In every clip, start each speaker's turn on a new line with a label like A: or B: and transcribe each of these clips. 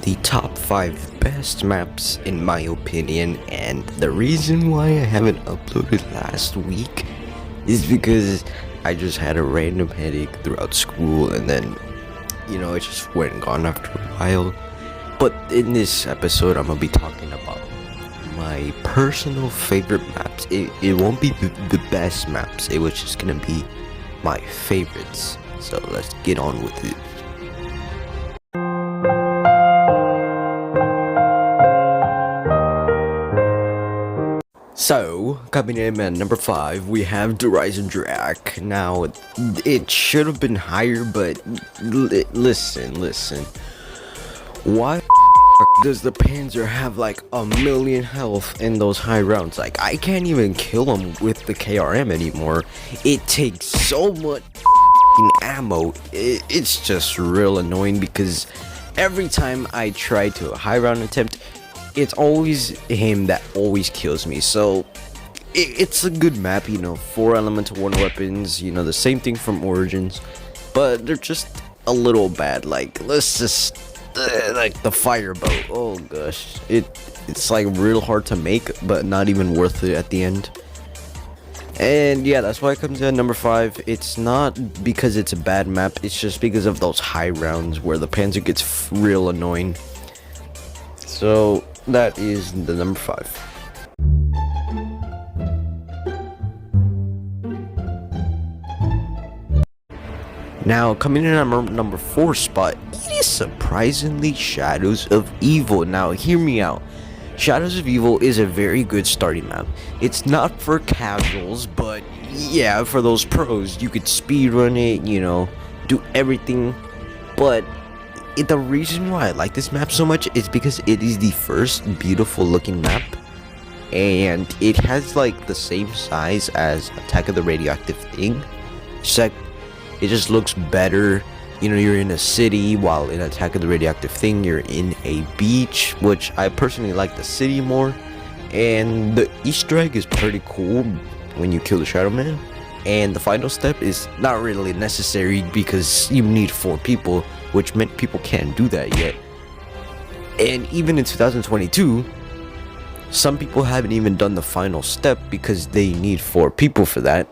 A: the top 5 best maps in my opinion, and the reason why I haven't uploaded last week is because I just had a random headache throughout school, and then it just went and gone after a while. But in this episode I'm gonna be talking about my personal favorite maps. It won't be the best maps, it was just gonna be my favorites. So let's get on with it. So, coming in at number 5, we have Horizon Drac. Now, it should have been higher, but listen. Why does the Panzer have like a million health in those high rounds? Like, I can't even kill him with the KRM anymore. It takes so much ammo. It's just real annoying because every time I try to a high round attempt, it's always him that always kills me. So it's a good map, 4 elemental 1 weapons, the same thing from Origins, but they're just a little bad. Like, let's just like the fireboat, oh gosh, it's like real hard to make, but not even worth it at the end. And yeah, that's why it comes in at number 5. It's not because it's a bad map, it's just because of those high rounds where the Panzer gets real annoying. So that is the number 5. Now, coming in at number 4 spot, it is surprisingly Shadows of Evil. Now, hear me out. Shadows of Evil is a very good starting map. It's not for casuals, but yeah, for those pros. You could speedrun it, do everything. But the reason why I like this map so much is because it is the first beautiful looking map, and it has like the same size as Attack of the Radioactive Thing, except it just looks better. You're in a city, while in Attack of the Radioactive Thing you're in a beach, which I personally like the city more. And the Easter egg is pretty cool when you kill the Shadow Man, and the final step is not really necessary because you need 4 people, which meant people can't do that yet. And even in 2022, some people haven't even done the final step because they need 4 people for that.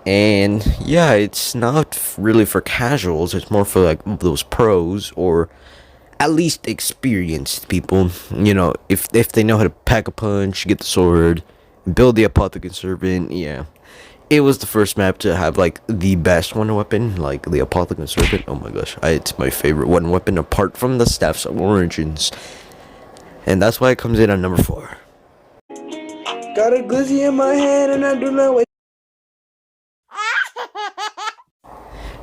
A: And yeah, it's not really for casuals, it's more for like those pros, or at least experienced people. If they know how to pack a punch, get the sword, build the Apothecary Servant. Yeah, it was the first map to have like the best one weapon, like the Apothecary Servant. Oh my gosh, it's my favorite one weapon apart from the Staffs of Origins, and that's why it comes in at number 4.
B: Got a glizzy in my hand and I do not wait.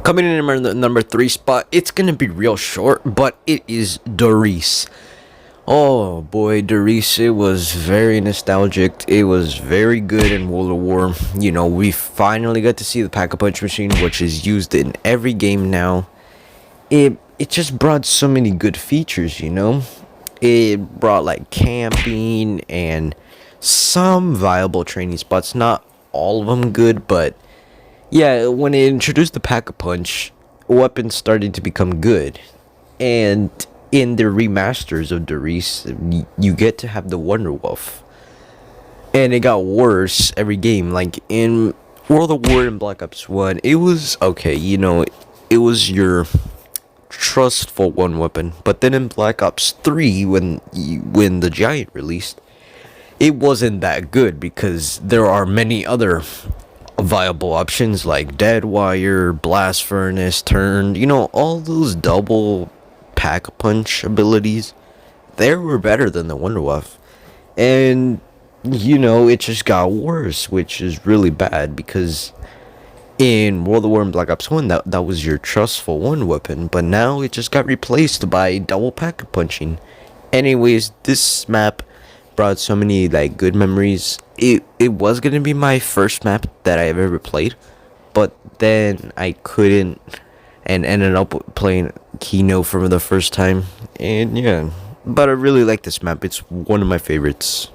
A: Coming in at the number 3 spot, it's gonna be real short, but it is Der Riese. Oh boy, Der Riese, it was very nostalgic. It was very good in World of War. We finally got to see the Pack-a-Punch machine, which is used in every game now. It just brought so many good features, It brought like camping and some viable training spots. Not all of them good, but yeah, when it introduced the Pack-a-Punch, weapons started to become good. And in the remasters of Der Riese, you get to have the Wonder Wolf. And it got worse every game. Like in World of War and Black Ops 1, it was okay, it was your trustful one weapon. But then in Black Ops 3, when the Giant released, it wasn't that good because there are many other viable options like Deadwire, Blast Furnace, Turned, all those double Pack-a-Punch abilities. They were better than the Wonder Wolf. And it just got worse, which is really bad because in World of War and Black Ops 1 that was your trustful one weapon, but now it just got replaced by double Pack-a-Punching. Anyways, this map brought so many like good memories. It was gonna be my first map that I've ever played, but then I couldn't and ended up playing Kino for the first time. And yeah, but I really like this map. It's one of my favorites.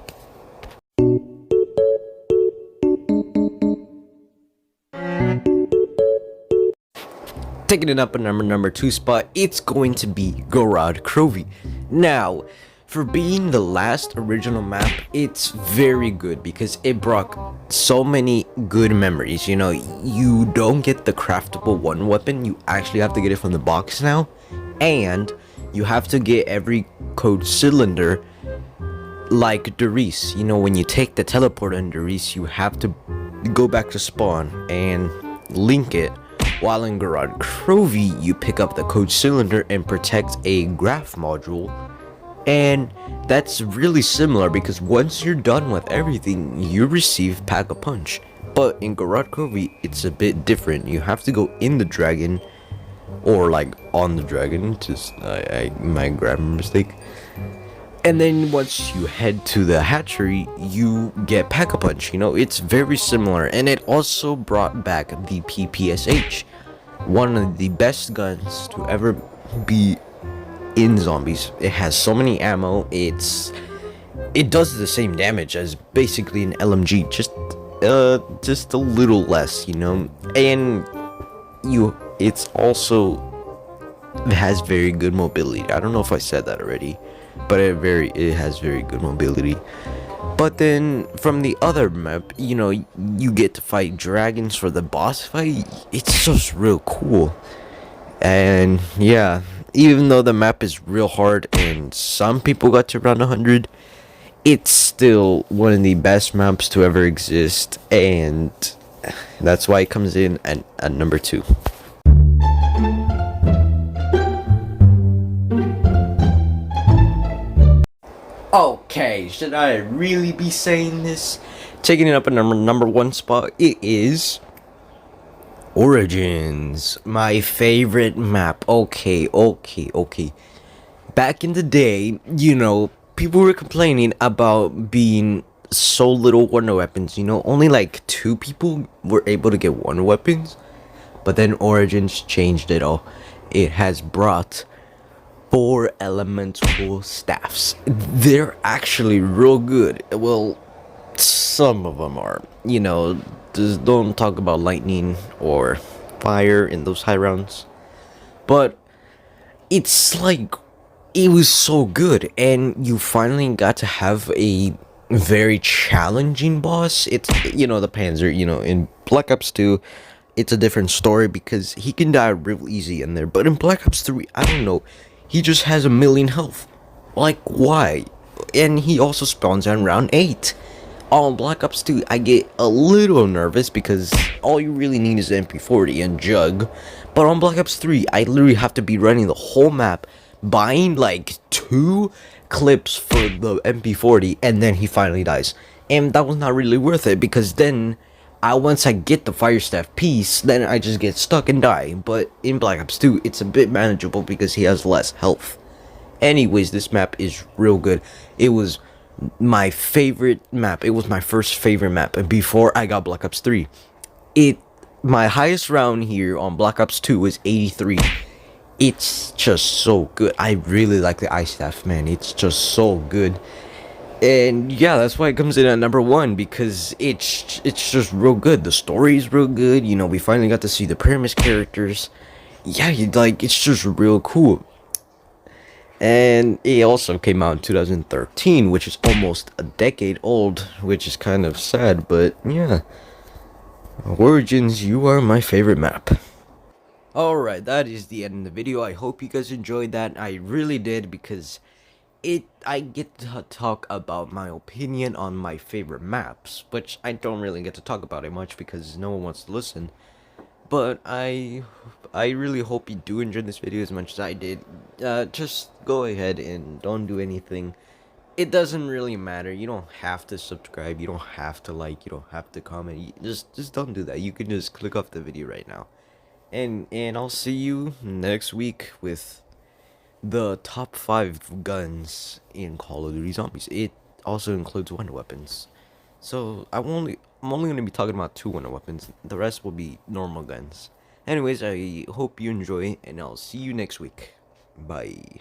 A: Taking it up a number 2 spot, it's going to be Gorod Krovi. Now, for being the last original map, it's very good because it brought so many good memories. You know, you don't get the craftable one weapon, you actually have to get it from the box now, and you have to get every code cylinder like Doris. You know, when you take the teleporter in Doris, you have to go back to spawn and link it. While in Gorod Krovi, you pick up the code cylinder and protect a graph module. And that's really similar because once you're done with everything, you receive Pack-a-Punch. But in Gorod Krovi, it's a bit different. You have to go in the dragon, or like on the dragon, just my grammar mistake. And then once you head to the hatchery, you get Pack-a-Punch. You know, it's very similar. And it also brought back the PPSH, one of the best guns to ever be in zombies. It has so many ammo. It does the same damage as basically an LMG, just a little less, you know. And it has very good mobility. I don't know if I said that already, but it has very good mobility. But then from the other map, you know, you get to fight dragons for the boss fight. It's just real cool. And yeah, even though the map is real hard and some people got to around 100, it's still one of the best maps to ever exist, and that's why it comes in at number 2. Okay, should I really be saying this? Taking it up at number 1 spot, it is Origins, my favorite map. Okay. Back in the day, you know, people were complaining about being so little wonder weapons. You know, only like 2 people were able to get wonder weapons. But then Origins changed it all. It has brought 4 elemental staffs. They're actually real good. Well, some of them are. You know, just don't talk about lightning or fire in those high rounds. But it's like, it was so good, and you finally got to have a very challenging boss. It's, you know, the Panzer. You know, in Black Ops 2, it's a different story because he can die real easy in there. But in Black Ops 3, I don't know, he just has 1,000,000 health. Like, why? And he also spawns on round 8. On Black Ops 2, I get a little nervous because all you really need is MP40 and Jug. But on Black Ops 3, I literally have to be running the whole map, buying like 2 clips for the MP40, and then he finally dies. And that was not really worth it because then, once I get the Fire Staff piece, then I just get stuck and die. But in Black Ops 2, it's a bit manageable because he has less health. Anyways, this map is real good. It was my favorite map. It was my first favorite map before I got Black Ops 3. My highest round here on Black Ops 2 was 83. It's just so good. I really like the Ice Staff, man. It's just so good. And yeah, that's why it comes in at number 1, because it's just real good. The story is real good. You know, we finally got to see the Pyramus characters. Yeah, it's just real cool. And it also came out in 2013, which is almost a decade old, which is kind of sad, but yeah. Origins, you are my favorite map. Alright, that is the end of the video. I hope you guys enjoyed that. I really did, because I get to talk about my opinion on my favorite maps, which I don't really get to talk about it much because no one wants to listen. But I really hope you do enjoy this video as much as I did. Just go ahead and don't do anything. It doesn't really matter. You don't have to subscribe. You don't have to like. You don't have to comment. Just don't do that. You can just click off the video right now. And I'll see you next week with the top 5 guns in Call of Duty Zombies. It also includes wonder weapons. So I'm only going to be talking about 2 wonder weapons. The rest will be normal guns. Anyways, I hope you enjoy, and I'll see you next week. Bye.